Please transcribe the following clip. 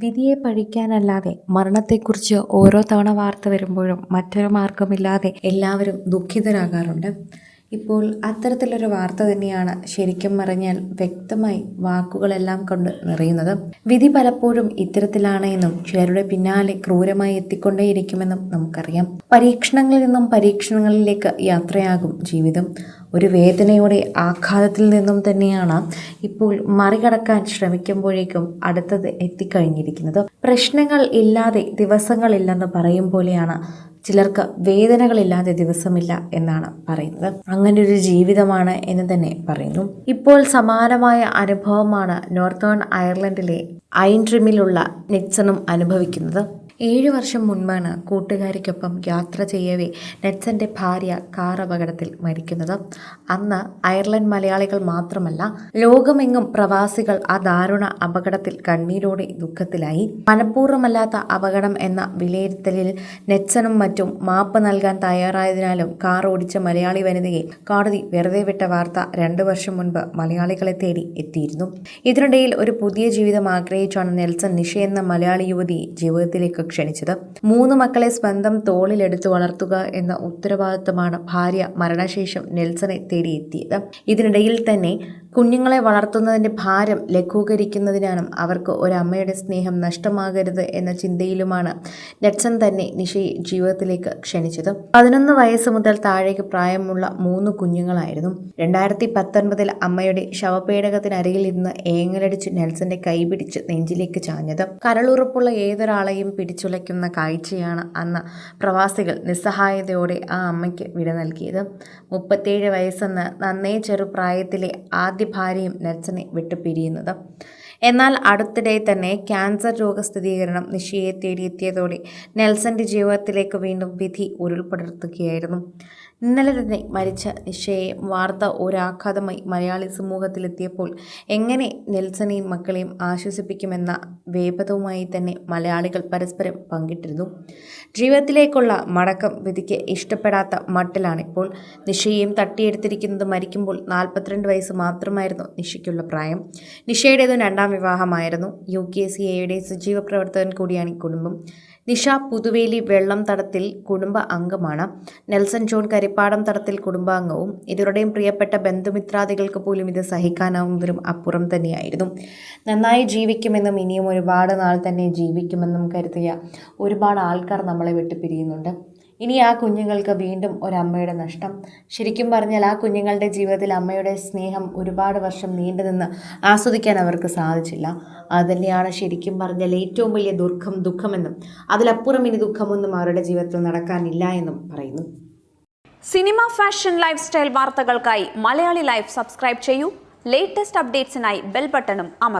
വിധിയെ പഴിക്കാനല്ലാതെ മരണത്തെക്കുറിച്ച് ഓരോ തവണ വാർത്ത വരുമ്പോഴും മറ്റൊരു മാർഗമില്ലാതെ എല്ലാവരും ദുഃഖിതരാകാറുണ്ട്. ഇപ്പോൾ അത്തരത്തിലൊരു വാർത്ത തന്നെയാണ് ശരിക്കും പറഞ്ഞാൽ വ്യക്തമായി വാക്കുകളെല്ലാം കൊണ്ട് നിറയുന്നത്. വിധി പലപ്പോഴും ഇത്തരത്തിലാണ് എന്നും ചിലരുടെ പിന്നാലെ ക്രൂരമായി എത്തിക്കൊണ്ടേയിരിക്കുമെന്നും നമുക്കറിയാം. പരീക്ഷണങ്ങളിൽ നിന്നും പരീക്ഷണങ്ങളിലേക്ക് യാത്രയാകും ജീവിതം. ഒരു വേദനയുടെ ആഘാതത്തിൽ നിന്നും തന്നെയാണ് ഇപ്പോൾ മറികടക്കാൻ ശ്രമിക്കുമ്പോഴേക്കും അടുത്തത് എത്തിക്കഴിഞ്ഞിരിക്കുന്നത്. പ്രശ്നങ്ങൾ ഇല്ലാതെ ദിവസങ്ങളില്ലെന്ന് പറയും പോലെയാണ് ചിലർക്ക് വേദനകളില്ലാതെ ദിവസമില്ല എന്നാണ് പറയുന്നത്. അങ്ങനെ ഒരു ജീവിതമാണ് എന്ന് തന്നെ പറയുന്നു. ഇപ്പോൾ സമാനമായ അനുഭവമാണ് നോർത്തേൺ അയർലൻഡിലെ ഐൻട്രിമിലുള്ള നെറ്റ്സണും അനുഭവിക്കുന്നത്. 7 വർഷം മുൻപാണ് കൂട്ടുകാരിക്കൊപ്പം യാത്ര ചെയ്യവേ നെറ്റ്സന്റെ ഭാര്യ കാർ അപകടത്തിൽ മരിക്കുന്നത്. അന്ന് അയർലൻഡ് മലയാളികൾ മാത്രമല്ല, ലോകമെങ്ങും പ്രവാസികൾ ആ ദാരുണ അപകടത്തിൽ കണ്ണീരോടെ ദുഃഖത്തിലായി. മനഃപൂർവ്വമല്ലാത്ത അപകടം എന്ന വിലയിരുത്തലിൽ നെറ്റ്സണും മറ്റും മാപ്പ് നൽകാൻ തയ്യാറായതിനാലും കാർ ഓടിച്ച മലയാളി വനിതയെ കോടതി വെറുതെ വിട്ട വാർത്ത 2 വർഷം മുൻപ് മലയാളികളെ തേടി എത്തിയിരുന്നു. ഇതിനിടയിൽ ഒരു പുതിയ ജീവിതം ആഗ്രഹിച്ചാണ് നെൽസൺ നിഷ എന്ന മലയാളി യുവതിയെ ജീവിതത്തിലേക്ക് ക്ഷണിച്ചത്. 3 മക്കളെ സ്വന്തം തോളിലെടുത്ത് വളർത്തുക എന്ന ഉത്തരവാദിത്തമാണ് ഭാര്യ മരണശേഷം നെൽസനെ തേടിയെത്തിയത്. ഇതിനിടയിൽ തന്നെ കുഞ്ഞുങ്ങളെ വളർത്തുന്നതിന്റെ ഭാരം ലഘൂകരിക്കുന്നതിനാലും അവർക്ക് ഒരമ്മയുടെ സ്നേഹം നഷ്ടമാകരുത് എന്ന ചിന്തയിലുമാണ് നെറ്റ്സൺ തന്നെ നിഷയെ ജീവിതത്തിലേക്ക് ക്ഷണിച്ചത്. 11 വയസ്സ് മുതൽ താഴേക്ക് പ്രായമുള്ള 3 കുഞ്ഞുങ്ങളായിരുന്നു. 2019 അമ്മയുടെ ശവപേടകത്തിനരികിൽ ഇരുന്ന് ഏങ്ങലടിച്ച് നെൽസന്റെ കൈ പിടിച്ച് നെഞ്ചിലേക്ക് ചാഞ്ഞത്. കരളുറപ്പുള്ള ഏതൊരാളെയും പിടിച്ചുലയ്ക്കുന്ന കാഴ്ചയാണ് അന്ന് പ്രവാസികൾ നിസ്സഹായതയോടെ ആ അമ്മയ്ക്ക് വിട നൽകിയത്. 37 വയസ്സെന്ന് നന്നേ ചെറുപ്രായത്തിലെ ആദ്യ ഭാര്യയും നെൽസനെ വിട്ടുപിരിയുന്നത്. എന്നാൽ അടുത്തിടെ തന്നെ ക്യാൻസർ രോഗസ്ഥിരീകരണം നിഷയെ തേടിയെത്തിയതോടെ നെൽസന്റെ ജീവിതത്തിലേക്ക് വീണ്ടും വിധി ഉരുൾപടർത്തുകയായിരുന്നു. ഇന്നലെ തന്നെ മരിച്ച നിഷയെ വാർത്ത ഒരാഘാതമായി മലയാളി സമൂഹത്തിലെത്തിയപ്പോൾ എങ്ങനെ നെൽസനെയും മക്കളെയും ആശ്വസിപ്പിക്കുമെന്ന വേപതവുമായി തന്നെ മലയാളികൾ പരസ്പരം പങ്കിട്ടിരുന്നു. ജീവിതത്തിലേക്കുള്ള മടക്കം വിധിക്ക് ഇഷ്ടപ്പെടാത്ത മട്ടിലാണിപ്പോൾ. നിഷയെയും തട്ടിയെടുത്തിരിക്കുന്നത്. മരിക്കുമ്പോൾ 42 വയസ്സ് മാത്രമായിരുന്നു നിഷയ്ക്കുള്ള പ്രായം. നിഷയുടേതും 2ാം വിവാഹമായിരുന്നു. UKCAയുടെ സജീവ പ്രവർത്തകൻ കൂടിയാണ് ഈ കുടുംബം. നിഷ പുതുവേലി വെള്ളം തടത്തിൽ കുടുംബ അംഗമാണ്. നെൽസൺ ജോൺ കരിപ്പാടം തടത്തിൽ കുടുംബാംഗവും. ഇരുവരുടെയും പ്രിയപ്പെട്ട ബന്ധുമിത്രാദികൾക്ക് പോലും ഇത് സഹിക്കാനാവുന്നതിനും അപ്പുറം തന്നെയായിരുന്നു. നന്നായി ജീവിക്കുമെന്നും ഇനിയും ഒരുപാട് നാൾ തന്നെ ജീവിക്കുമെന്നും കരുതിയ ഒരുപാട് ആൾക്കാർ നമ്മളെ വിട്ടു പിരിയുന്നുണ്ട്. ഇനി ആ കുഞ്ഞുങ്ങൾക്ക് വീണ്ടും ഒരമ്മയുടെ നഷ്ടം. ശരിക്കും പറഞ്ഞാൽ ആ കുഞ്ഞുങ്ങളുടെ ജീവിതത്തിൽ അമ്മയുടെ സ്നേഹം ഒരുപാട് വർഷം നീണ്ടുനിന്ന് ആസ്വദിക്കാൻ അവർക്ക് സാധിച്ചില്ല. അതുതന്നെയാണ് ശരിക്കും പറഞ്ഞാൽ ഏറ്റവും വലിയ ദുഃഖമെന്നും അതിലപ്പുറം ഇനി ദുഃഖമൊന്നും അവരുടെ ജീവിതത്തിൽ നടക്കാനില്ല എന്നും പറയുന്നു. സിനിമ, ഫാഷൻ, ലൈഫ് സ്റ്റൈൽ വാർത്തകൾക്കായി മലയാളി ലൈഫ് സബ്സ്ക്രൈബ് ചെയ്യൂ. ലേറ്റസ്റ്റ് അപ്ഡേറ്റ്സിനായി ബെൽ ബട്ടണും അമർത്തുക.